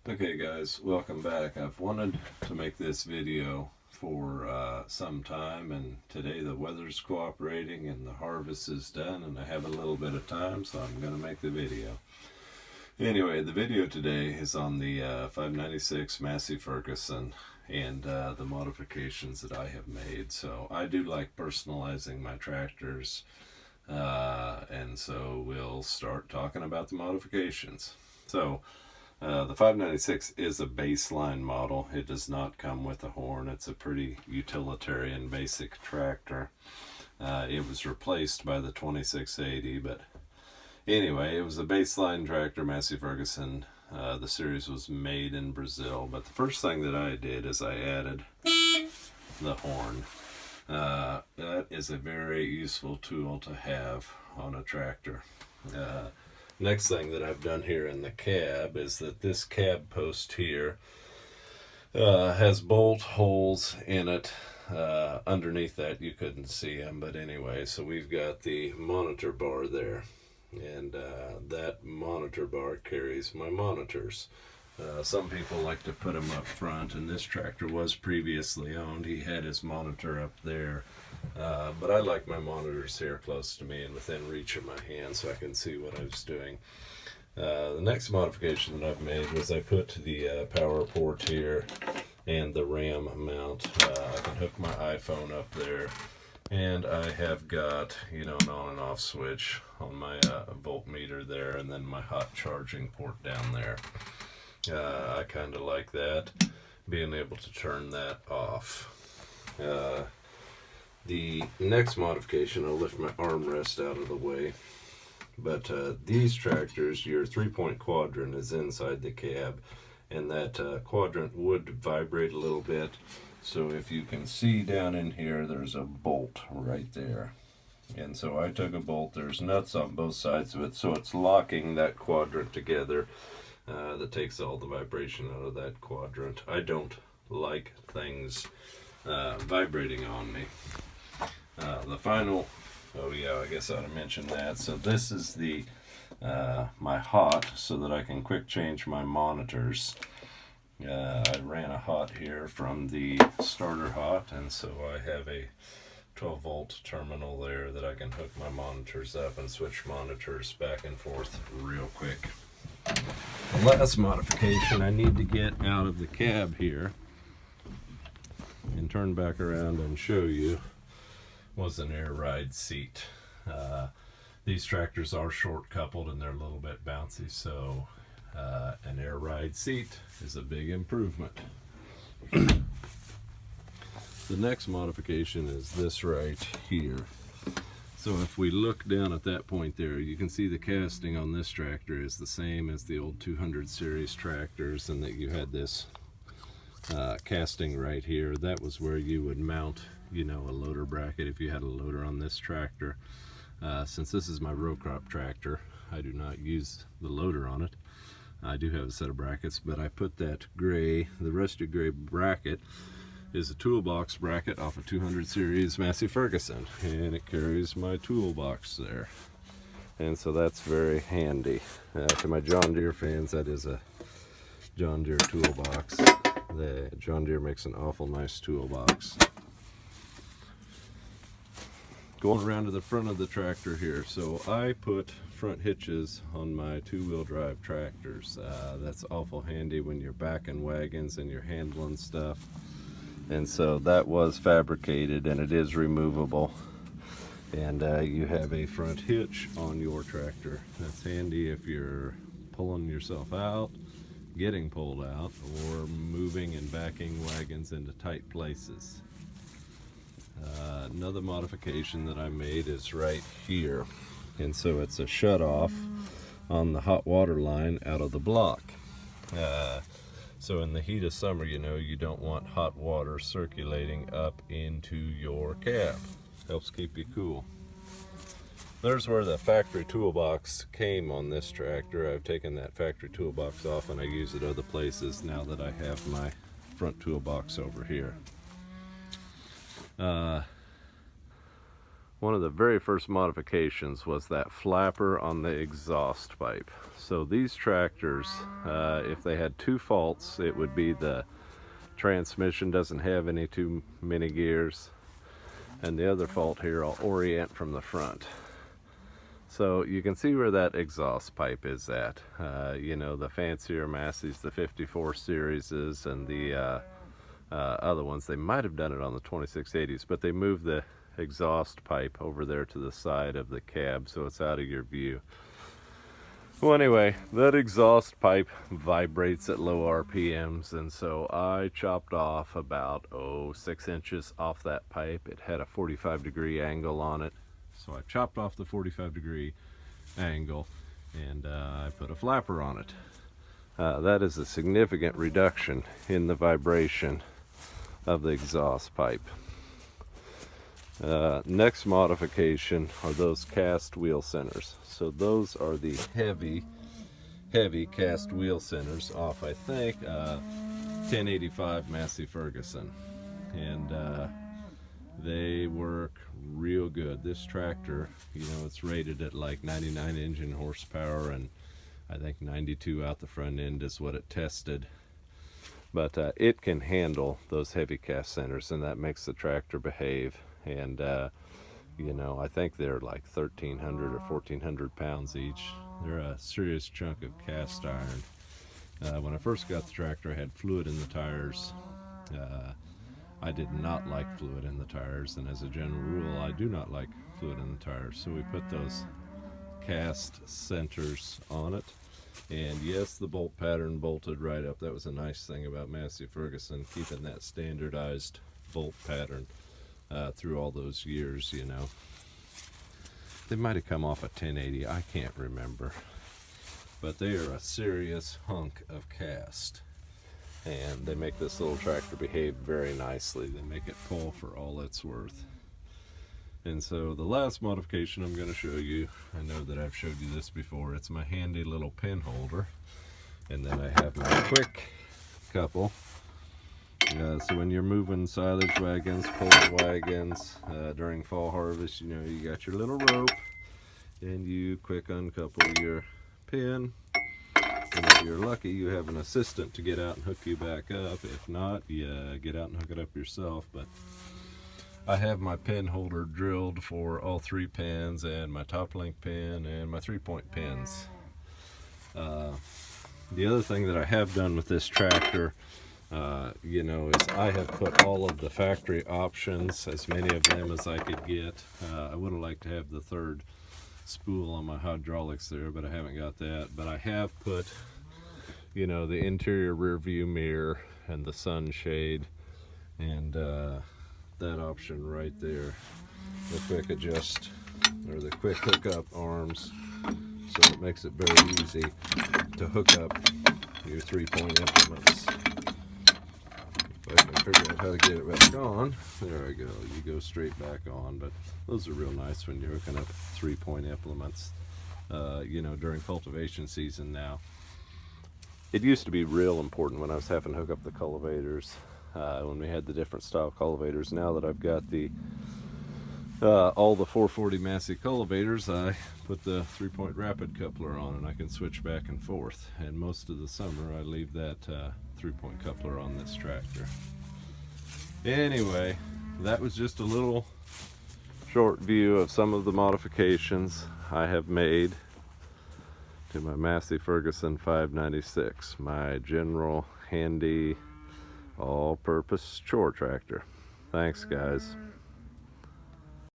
Okay guys, welcome back. I've wanted to make this video for some time, and today the weather's cooperating and the harvest is done and I have a little bit of time, so I'm going to make the video. Anyway, the video today is on the 596 Massey Ferguson and the modifications that I have made. So I do like personalizing my tractors, and so we'll start talking about the modifications. So the 596 is a baseline model. It does not come with a horn. It's a pretty utilitarian basic tractor. It was replaced by the 2680, but anyway, it was a baseline tractor, Massey Ferguson. The series was made in Brazil, but the first thing that I did is I added the horn. That is a very useful tool to have on a tractor. Next thing that I've done here in the cab is that this cab post here has bolt holes in it. Underneath that you couldn't see them, but anyway, so we've got the monitor bar there, and that monitor bar carries my monitors. Some people like to put them up front, and this tractor was previously owned. He had his monitor up there, but I like my monitors here close to me and within reach of my hand so I can see what I was doing. The next modification that I've made was I put the power port here and the RAM mount. I can hook my iPhone up there, and I have got, an on and off switch on my voltmeter there, and then my hot charging port down there. I kind of like that, being able to turn that off. The next modification, I'll lift my armrest out of the way, but these tractors, your 3-point quadrant is inside the cab, and that quadrant would vibrate a little bit. So if you can see down in here, there's a bolt right there. And so I took a bolt, there's nuts on both sides of it, so it's locking that quadrant together. That takes all the vibration out of that quadrant. I don't like things vibrating on me. The final, I guess I ought to mention that. So this is the my hot, so that I can quick change my monitors. I ran a hot here from the starter hot, and so I have a 12 volt terminal there that I can hook my monitors up and switch monitors back and forth real quick. The last modification I need to get out of the cab here and turn back around and show you was an air ride seat. These tractors are short coupled and they're a little bit bouncy, so an air ride seat is a big improvement. The next modification is this right here. So if we look down at that point there, you can see the casting on this tractor is the same as the old 200 series tractors, and that you had this casting right here. That was where you would mount, a loader bracket if you had a loader on this tractor. Since this is my row crop tractor, I do not use the loader on it. I do have a set of brackets, but I put that gray, the rusty gray bracket is a Toolbox Bracket off a 200 series Massey Ferguson, and it carries my toolbox there, and so that's very handy. To my John Deere fans, that is a John Deere toolbox. The John Deere makes an awful nice toolbox. Going around to the front of the tractor here, so I put front hitches on my two-wheel drive tractors. That's awful handy when you're backing wagons and you're handling stuff. And so that was fabricated, and it is removable, and you have a front hitch on your tractor. That's handy if you're pulling yourself out, getting pulled out, or moving and backing wagons into tight places. Another modification that I made is right here, and so it's a shut off on the hot water line out of the block. So in the heat of summer, you don't want hot water circulating up into your cab. Helps keep you cool. There's where the factory toolbox came on this tractor. I've taken that factory toolbox off and I use it other places now that I have my front toolbox over here. One of the very first modifications was that flapper on the exhaust pipe. So these tractors, if they had two faults, it would be the transmission doesn't have any too many gears, and the other fault here, I'll orient from the front. So you can see where that exhaust pipe is at. You know, the fancier Massey's, the 54 series and the other ones, they might have done it on the 2680s, but they moved the exhaust pipe over there to the side of the cab so it's out of your view. Well, anyway, that exhaust pipe vibrates at low RPMs, and so I chopped off about 6 inches off that pipe. It had a 45-degree angle on it, so I chopped off the 45-degree angle and I put a flapper on it. That is a significant reduction in the vibration of the exhaust pipe. Next modification are those cast wheel centers. So those are the heavy cast wheel centers off, I think, 1085 Massey Ferguson, and they work real good. This tractor, you know, it's rated at like 99 engine horsepower, and I think 92 out the front end is what it tested. But it can handle those heavy cast centers, and that makes the tractor behave. And you know, I think they're like 1,300 or 1,400 pounds each. They're a serious chunk of cast iron. When I first got the tractor, I had fluid in the tires. I did not like fluid in the tires, and as a general rule, I do not like fluid in the tires. So we put those cast centers on it. And yes, the bolt pattern bolted right up. That was a nice thing about Massey Ferguson, keeping that standardized bolt pattern through all those years, you know. They might have come off a 1080, I can't remember. But they are a serious hunk of cast. And they make this little tractor behave very nicely. They make it pull for all it's worth. And so the last modification I'm going to show you, I know that I've showed you this before, it's my handy little pin holder. And then I have my quick couple. So when you're moving silage wagons, pull wagons during fall harvest, you know, you got your little rope and you quick uncouple your pin. And if you're lucky, you have an assistant to get out and hook you back up. If not, you get out and hook it up yourself. But I have my pin holder drilled for all 3 pins, and my top link pin and my 3-point pins. The other thing that I have done with this tractor, you know, is I have put all of the factory options, as many of them as I could get. I would have liked to have the 3rd spool on my hydraulics there, but I haven't got that. But I have put, you know, the interior rear view mirror and the sunshade, and that option right there, the quick adjust or the quick hookup arms, so it makes it very easy to hook up your 3-point implements. If I can figure out how to get it back on, there I go, you go straight back on. But those are real nice when you're hooking up 3-point implements, you know, during cultivation season now. It used to be real important when I was having to hook up the cultivators, when we had the different style cultivators. Now that I've got the all the 440 Massey cultivators, I put the 3-point rapid coupler on, and I can switch back and forth. And most of the summer I leave that 3-point coupler on this tractor. Anyway, that was just a little short view of some of the modifications I have made to my Massey Ferguson 596, my general handy all-purpose chore tractor. Thanks, guys.